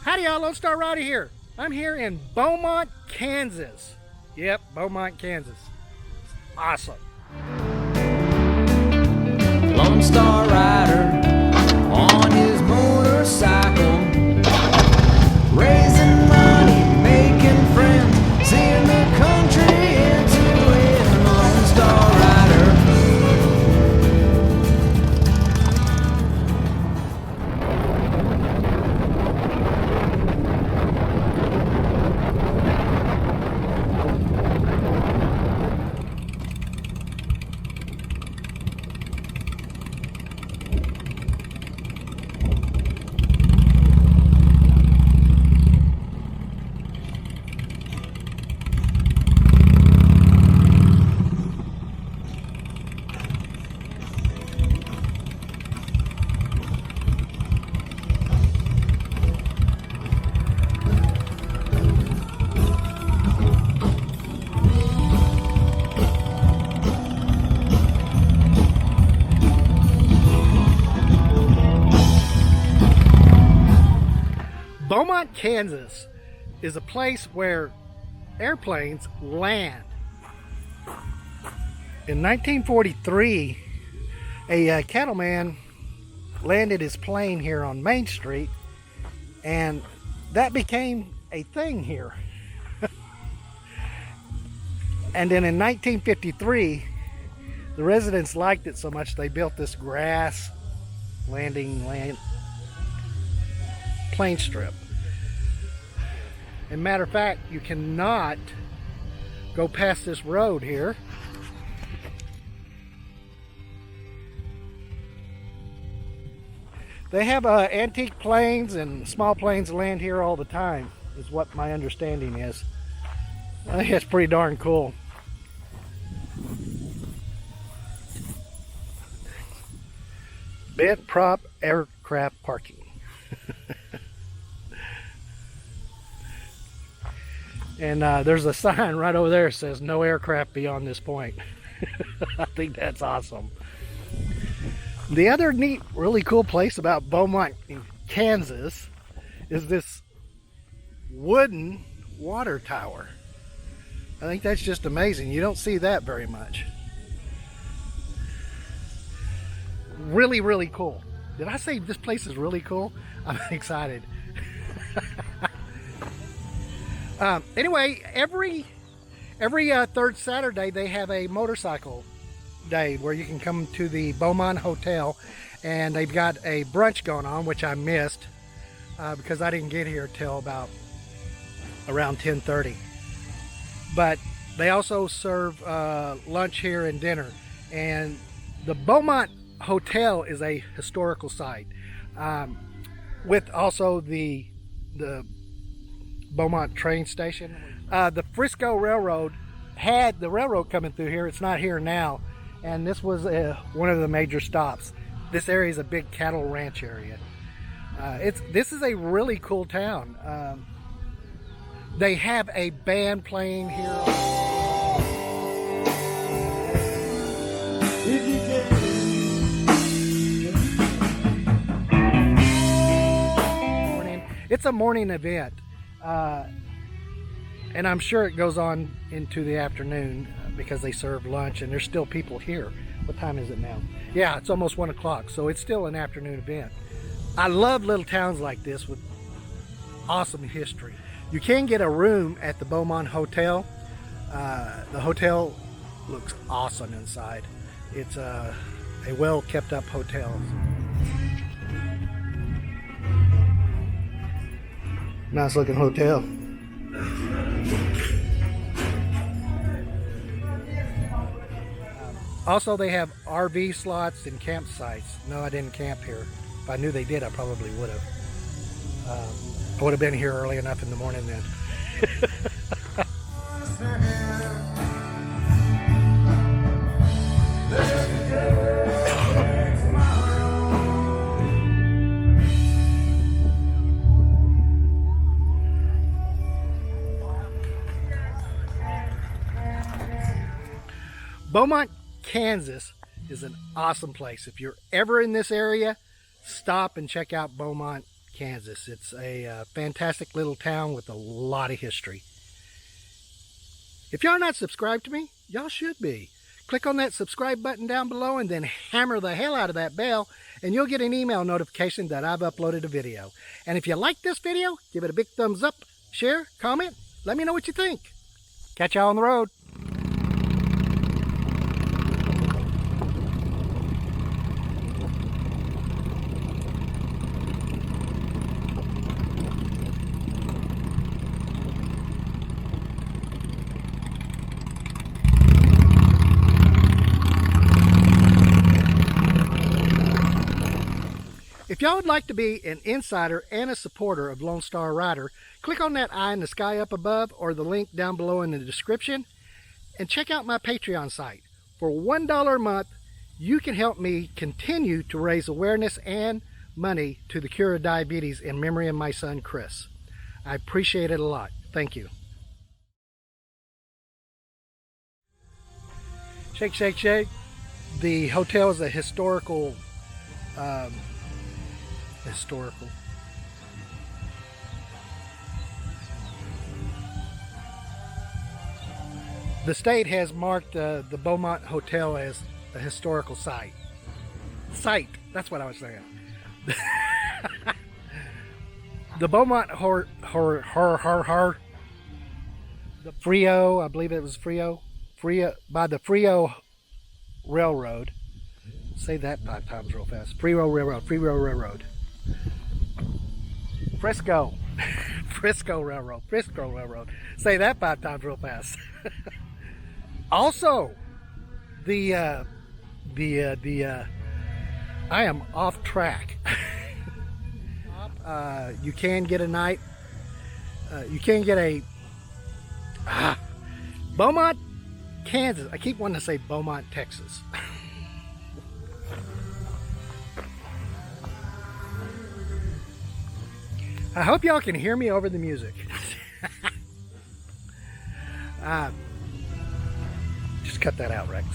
Howdy y'all, Lone Star Roddy here. I'm here in Beaumont, Kansas. Yep, Beaumont, Kansas. Awesome. Lone Star Rider on his motorcycle, raising money, making friends, seeing the country into it. Lone Star Rider. Beaumont, Kansas is a place where airplanes land. In 1943, a cattleman landed his plane here on Main Street, and that became a thing here. And then in 1953, the residents liked it so much they built this grass landing plane strip. And matter of fact, you cannot go past this road here. They have antique planes and small planes land here all the time, is what my understanding is. I think that's pretty darn cool. Bent prop aircraft parking. And there's a sign right over there that says no aircraft beyond this point. I think that's awesome. The other neat, really cool place about Beaumont, Kansas is this wooden water tower. I think that's just amazing. You don't see that very much. Really, really cool. Did I say this place is really cool? I'm excited. Anyway, every third Saturday they have a motorcycle day where you can come to the Beaumont Hotel, and they've got a brunch going on, which I missed because I didn't get here till about around 10:30. But they also serve lunch here and dinner. And the Beaumont Hotel is a historical site, with also the Beaumont train station. The Frisco Railroad had the railroad coming through here. It's not here now, and this was one of the major stops. This area is a big cattle ranch area. This is a really cool town. They have a band playing here. It's a morning event. And I'm sure it goes on into the afternoon because they serve lunch and there's still people here. What time is it now? Yeah, it's almost 1 o'clock, so it's still an afternoon event. I love little towns like this with awesome history. You can get a room at the Beaumont Hotel. The hotel looks awesome inside. It's a well kept up hotel. Nice looking hotel. Also, they have RV slots and campsites. No, I didn't camp here. If I knew they did, I probably would have. I would have been here early enough in the morning then. Beaumont, Kansas is an awesome place. If you're ever in this area, stop and check out Beaumont, Kansas. It's a fantastic little town with a lot of history. If y'all are not subscribed to me, y'all should be. Click on that subscribe button down below and then hammer the hell out of that bell and you'll get an email notification that I've uploaded a video. And if you like this video, give it a big thumbs up, share, comment, let me know what you think. Catch y'all on the road. If y'all would like to be an insider and a supporter of Lone Star Rider, click on that eye in the sky up above or the link down below in the description and check out my Patreon site. For $1 a month, you can help me continue to raise awareness and money to the cure of diabetes in memory of my son, Chris. I appreciate it a lot. Thank you. Shake, shake, shake. The hotel is a historical The state has marked the Beaumont Hotel as a historical site. That's what I was saying. The Beaumont the Frio, I believe it was Frio, by the Frio Railroad. Say that 5 times real fast. Frio Railroad. Frisco Railroad. Say that 5 times real fast. Also, I am off track. You can get a night. You can get a Beaumont, Kansas. I keep wanting to say Beaumont, Texas. I hope y'all can hear me over the music. Just cut that out, Rex.